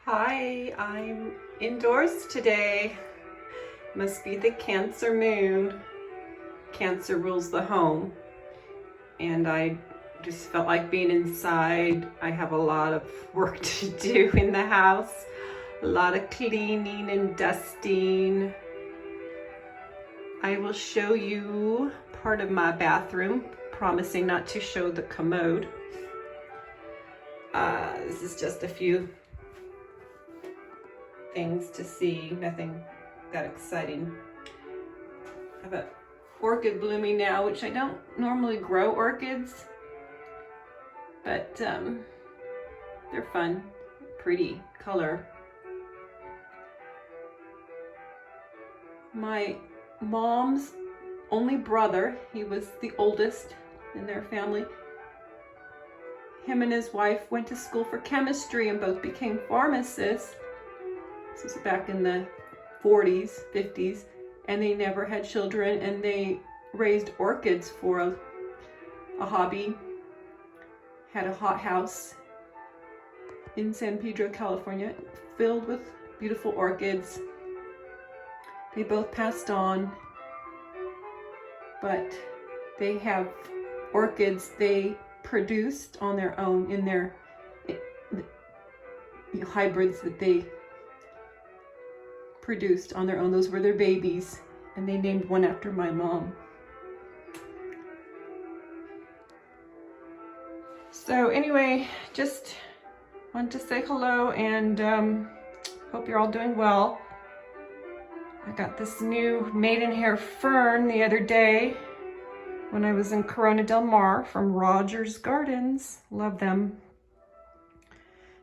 Hi, I'm indoors today. Must be the Cancer moon. Cancer rules the home. And I just felt like being inside. I have a lot of work to do in the house. A lot of cleaning and dusting. I will show you part of my bathroom, promising not to show the commode. This is just a few things to see, nothing that exciting. I have an orchid blooming now, which I don't normally grow orchids, but they're fun, pretty color. My mom's only brother, he was the oldest in their family. Him and his wife went to school for chemistry and both became pharmacists. This was back in the 40s, 50s, and they never had children, and they raised orchids for a hobby. Had a hothouse in San Pedro, California, filled with beautiful orchids. They both passed on, but they have orchids they produced on their own in their hybrids that they produced on their own. Those were their babies, and they named one after my mom. So anyway, just wanted to say hello and hope you're all doing well. I got this new maidenhair fern the other day when I was in Corona del Mar from Rogers Gardens. Love them.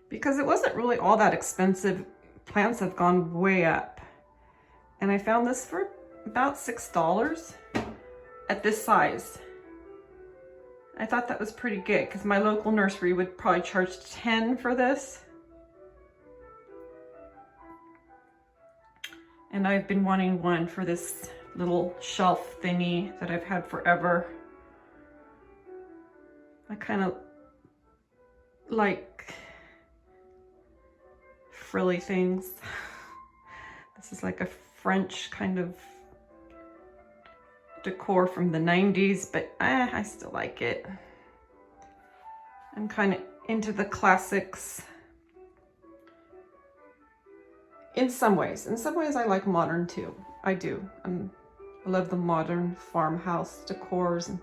Because it wasn't really all that expensive. Plants have gone way up. And I found this for about $6 at this size. I thought that was pretty good because my local nursery would probably charge $10 for this. And I've been wanting one for this little shelf thingy that I've had forever. I kind of like frilly things. This is like a French kind of decor from the 90s, but I still like it. I'm kind of into the classics. In some ways I like modern too. I do. I love the modern farmhouse decors. And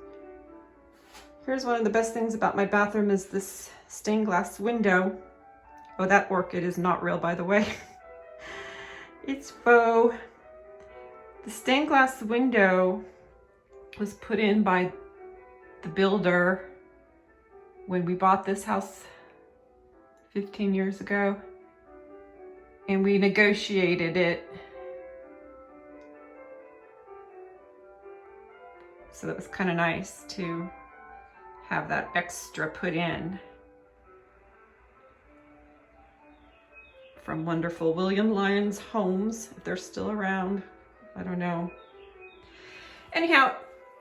here's one of the best things about my bathroom is this stained glass window. Oh, that orchid is not real, by the way. It's faux. The stained glass window was put in by the builder when we bought this house 15 years ago. And we negotiated it. So that was kind of nice to have that extra put in from wonderful William Lyons Homes, if they're still around. I don't know. Anyhow,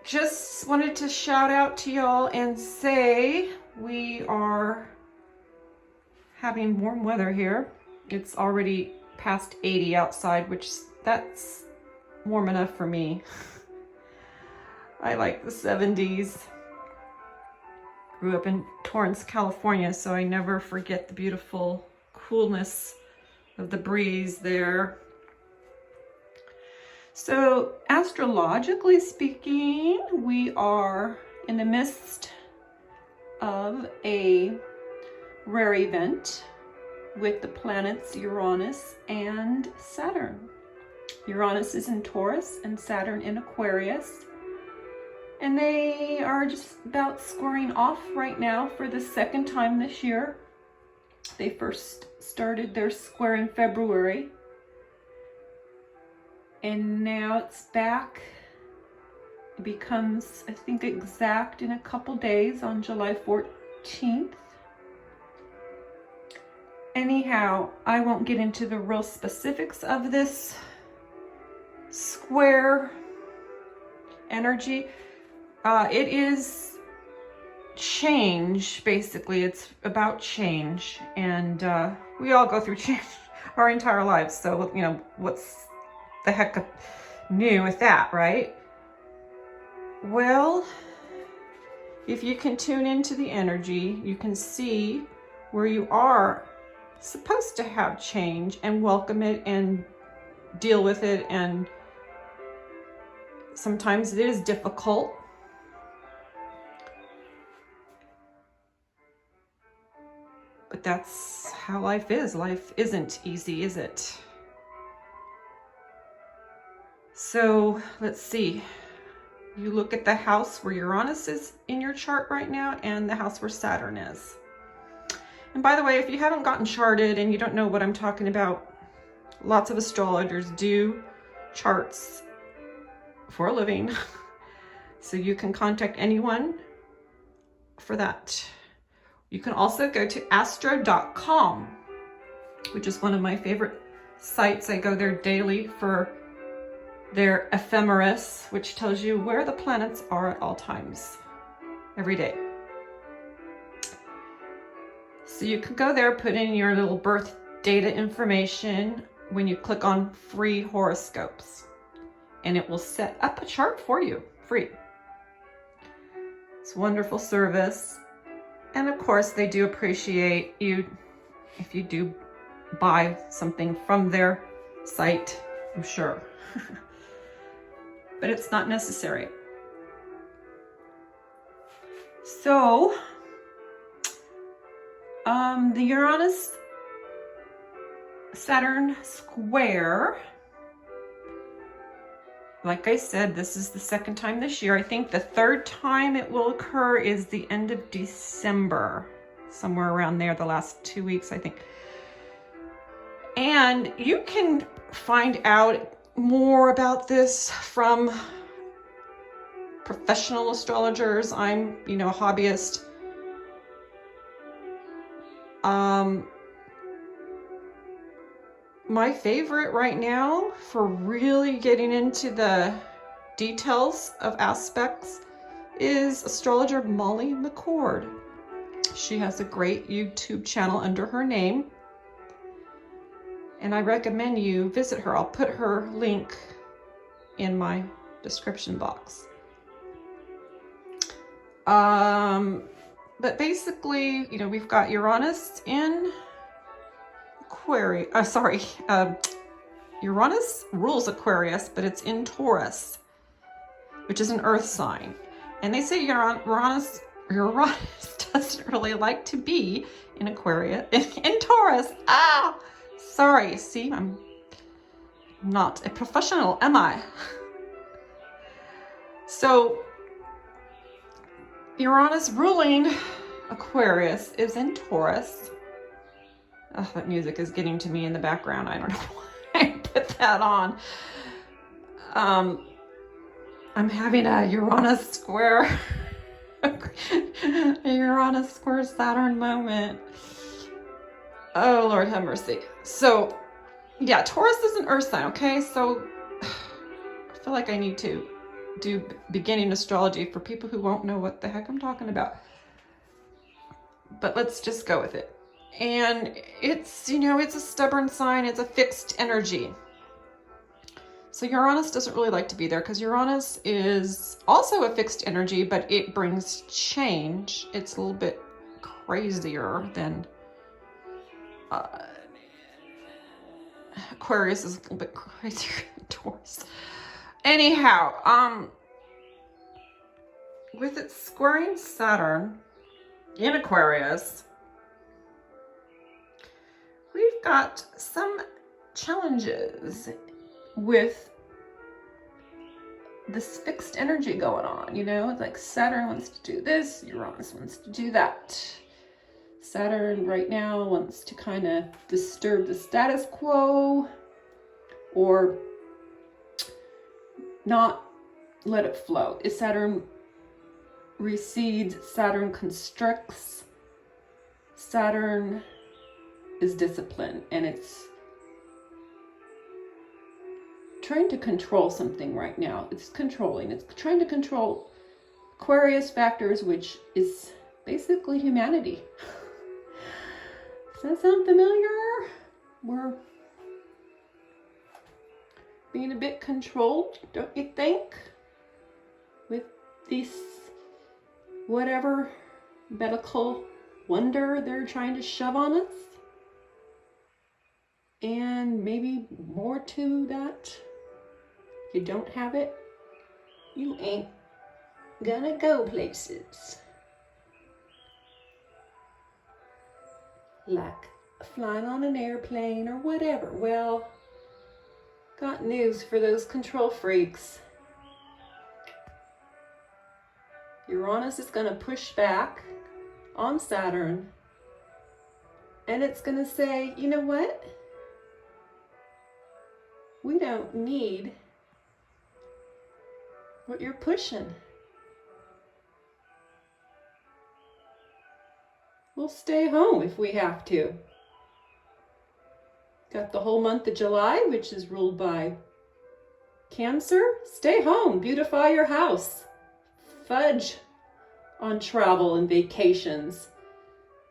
just wanted to shout out to y'all and say we are having warm weather here. It's already past 80 outside, which that's warm enough for me. I like the 70s. Grew up in Torrance, California, so I never forget the beautiful coolness of the breeze there. So astrologically speaking, we are in the midst of a rare event with the planets Uranus and Saturn. Uranus is in Taurus and Saturn in Aquarius. And they are just about squaring off right now for the second time this year. They first started their square in February. And now it's back. It becomes, I think, exact in a couple days on July 14th. Anyhow, I won't get into the real specifics of this square energy. It is change, basically. It's about change, and We all go through change our entire lives. So, you know, what's the heck new with that, right? Well, if you can tune into the energy, you can see where you are supposed to have change and welcome it and deal with it. And sometimes it is difficult. But that's how life is. Life isn't easy, is it? So let's see. You look at the house where Uranus is in your chart right now and the house where Saturn is. And by the way, if you haven't gotten charted and you don't know what I'm talking about, lots of astrologers do charts for a living. So you can contact anyone for that. You can also go to astro.com, which is one of my favorite sites. I go there daily for their ephemeris, which tells you where the planets are at all times, every day. So you can go there, put in your little birth data information when you click on free horoscopes, and it will set up a chart for you, free. It's a wonderful service. And of course, they do appreciate you if you do buy something from their site, I'm sure. But it's not necessary. So, the Uranus-Saturn square, like I said, this is the second time this year. I think the third time it will occur is the end of December, somewhere around there, the last 2 weeks, I think. And you can find out more about this from professional astrologers. I'm, you know, a hobbyist. My favorite right now for really getting into the details of aspects is astrologer Molly McCord. She has a great YouTube channel under her name, and I recommend you visit her. I'll put her link in my description box. But basically, you know, we've got Uranus in Aquarius. Uranus rules Aquarius, but it's in Taurus, which is an earth sign. And they say Uranus doesn't really like to be in Aquarius, in Taurus. Sorry, see, I'm not a professional, am I? So, Uranus ruling Aquarius is in Taurus. Oh, that music is getting to me in the background. I don't know why I put that on. I'm having a Uranus square, Saturn moment. Oh, Lord have mercy. So, yeah, Taurus is an earth sign, okay? So, I feel like I need to do beginning astrology for people who won't know what the heck I'm talking about. But let's just go with it. And it's, you know, it's a stubborn sign. It's a fixed energy. So Uranus doesn't really like to be there because Uranus is also a fixed energy, but it brings change. It's a little bit crazier than Aquarius is a little bit crazier than Taurus. Anyhow, with it squaring Saturn in Aquarius, we've got some challenges with this fixed energy going on, you know, like Saturn wants to do this, Uranus wants to do that. Saturn right now wants to kind of disturb the status quo or not let it flow. If Saturn recedes, Saturn constricts. Saturn is discipline, and it's trying to control something right now. It's controlling. It's trying to control Aquarius factors, which is basically humanity. Does that sound familiar? We're being a bit controlled, don't you think? With this whatever medical wonder they're trying to shove on us. And maybe more to that. If you don't have it, you ain't gonna go places. Like flying on an airplane or whatever. Well, got news for those control freaks. Uranus is gonna push back on Saturn, and it's gonna say, you know what? We don't need what you're pushing. We'll stay home if we have to. Got the whole month of July, which is ruled by Cancer. Stay home, beautify your house. Fudge on travel and vacations.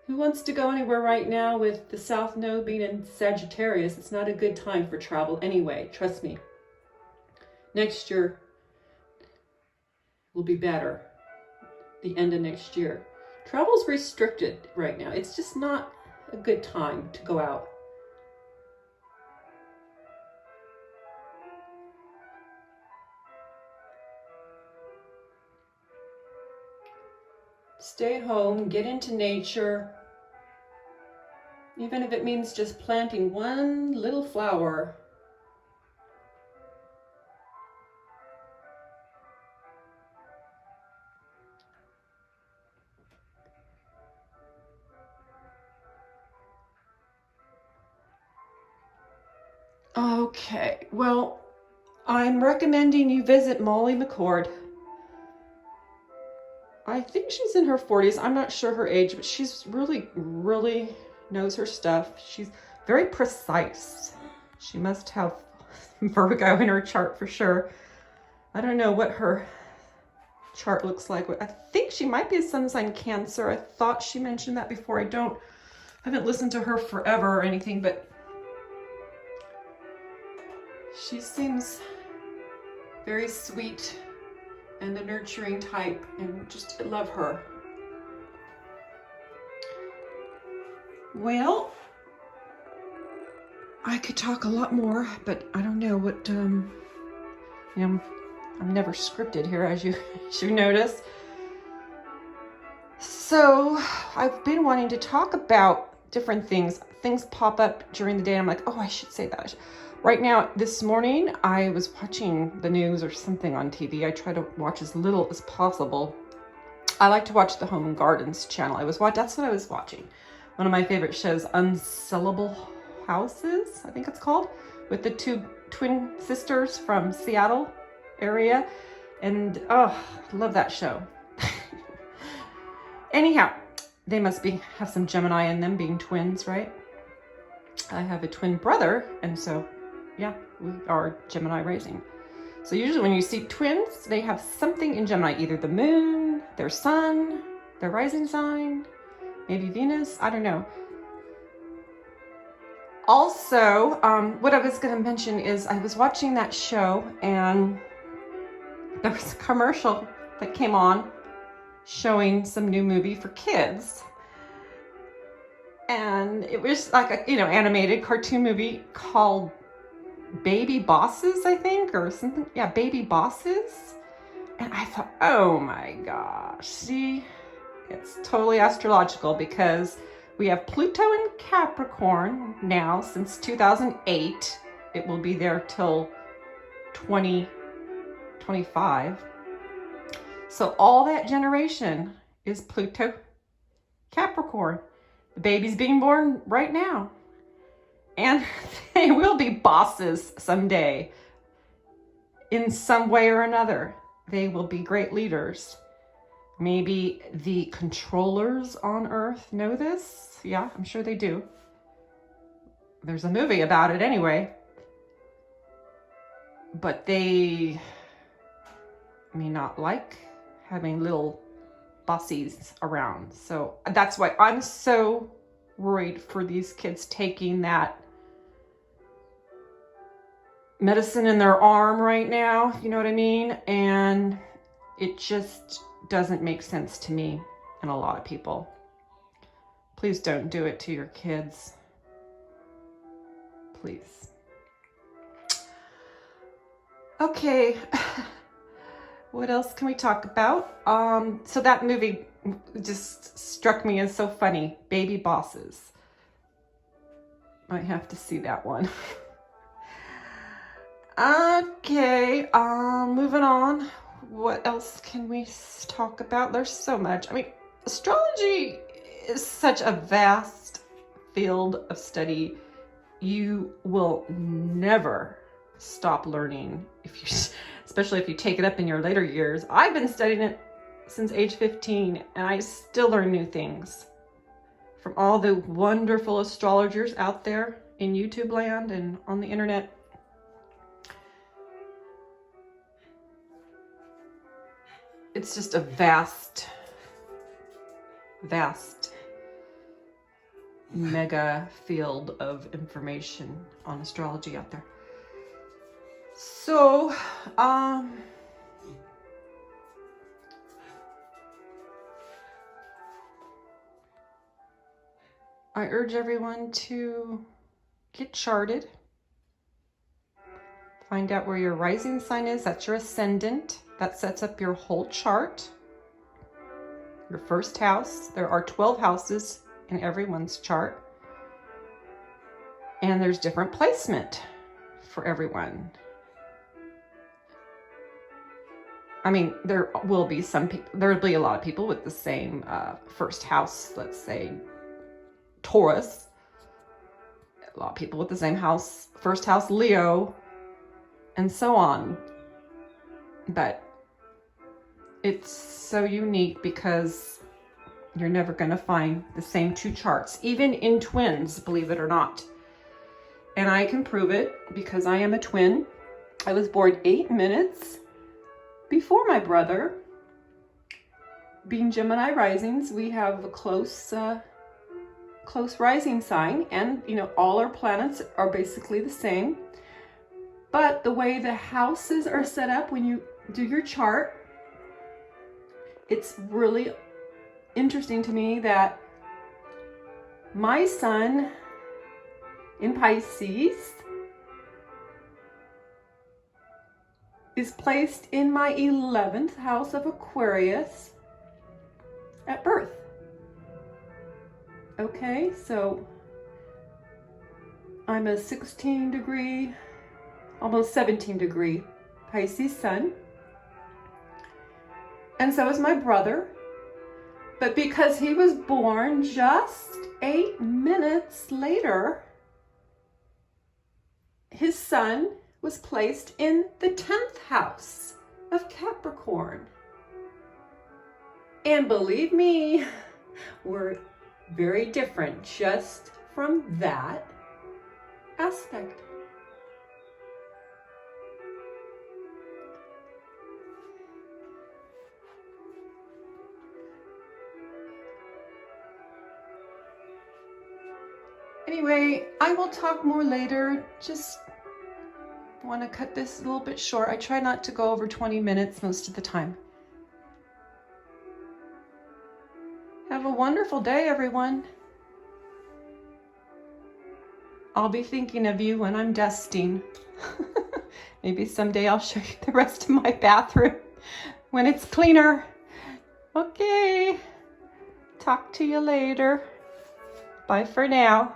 Who wants to go anywhere right now with the South Node being in Sagittarius? It's not a good time for travel anyway, trust me. Next year will be better. The end of next year. Travel's restricted right now. It's just not a good time to go out. Stay home, get into nature. Even if it means just planting one little flower. Okay, well, I'm recommending you visit Molly McCord. I think she's in her 40s. I'm not sure her age, but she's really knows her stuff. She's very precise. She must have Virgo in her chart for sure. I don't know what her chart looks like. I think she might be a sun sign Cancer. I thought she mentioned that before. I haven't listened to her forever or anything, but she seems very sweet and a nurturing type, and just love her. Well, I could talk a lot more, but I don't know what, I'm never scripted here, as you notice. So I've been wanting to talk about different things. Things pop up during the day, and I'm like, oh, I should say that. Right now, this morning, I was watching the news or something on TV. I try to watch as little as possible. I like to watch the Home and Gardens channel. That's what I was watching. One of my favorite shows, Unsellable Houses, I think it's called, with the two twin sisters from Seattle area. And oh, I love that show. Anyhow, they must have some Gemini in them, being twins, right? I have a twin brother, and so yeah, we are Gemini rising. So usually when you see twins, they have something in Gemini, either the moon, their sun, their rising sign, maybe Venus, I don't know. Also, what I was going to mention is I was watching that show, and there was a commercial that came on showing some new movie for kids. And it was like a, animated cartoon movie called Baby Bosses, I think, or something. Yeah, Baby Bosses. And I thought, oh my gosh, see, it's totally astrological, because we have Pluto in Capricorn now since 2008. It will be there till 2025. So all that generation is Pluto Capricorn. The baby's being born right now. And they will be bosses someday. In some way or another. They will be great leaders. Maybe the controllers on Earth know this. Yeah, I'm sure they do. There's a movie about it anyway. But they may not like having little bossies around. So that's why I'm so worried for these kids taking that medicine in their arm right now, you know what I mean? And it just doesn't make sense to me and a lot of people. Please don't do it to your kids. Please. Okay. What else can we talk about? So that movie just struck me as so funny. Baby Bosses. I have to see that one. Okay, moving on. What else can we talk about? There's so much. I mean, astrology is such a vast field of study. You will never stop learning especially if you take it up in your later years. I've been studying it since age 15 and I still learn new things from all the wonderful astrologers out there in YouTube land and on the internet. It's just a vast mega field of information on astrology out there. So, I urge everyone to get charted. Find out where your rising sign is. That's your ascendant. That sets up your whole chart. Your first house. There are 12 houses in everyone's chart. And there's different placement for everyone. I mean, there will be some people, there'll be a lot of people with the same first house, let's say Taurus. A lot of people with the same house, first house Leo, and so on. But it's so unique because you're never going to find the same two charts, even in twins, believe it or not. And I can prove it because I am a twin. I was born 8 minutes before my brother. Being Gemini risings, we have a close rising sign, and you know, all our planets are basically the same. But the way the houses are set up when you do your chart, it's really interesting to me that my sun in Pisces is placed in my 11th house of Aquarius at birth. Okay, so I'm a 16 degree, almost 17 degree Pisces sun. And so is my brother. But because he was born just 8 minutes later, his sun was placed in the 10th house of Capricorn. And believe me, we're very different just from that aspect. Anyway, I will talk more later. Just want to cut this a little bit short. I try not to go over 20 minutes most of the time. Have a wonderful day, everyone. I'll be thinking of you when I'm dusting. Maybe someday I'll show you the rest of my bathroom when it's cleaner. Okay. Talk to you later. Bye for now.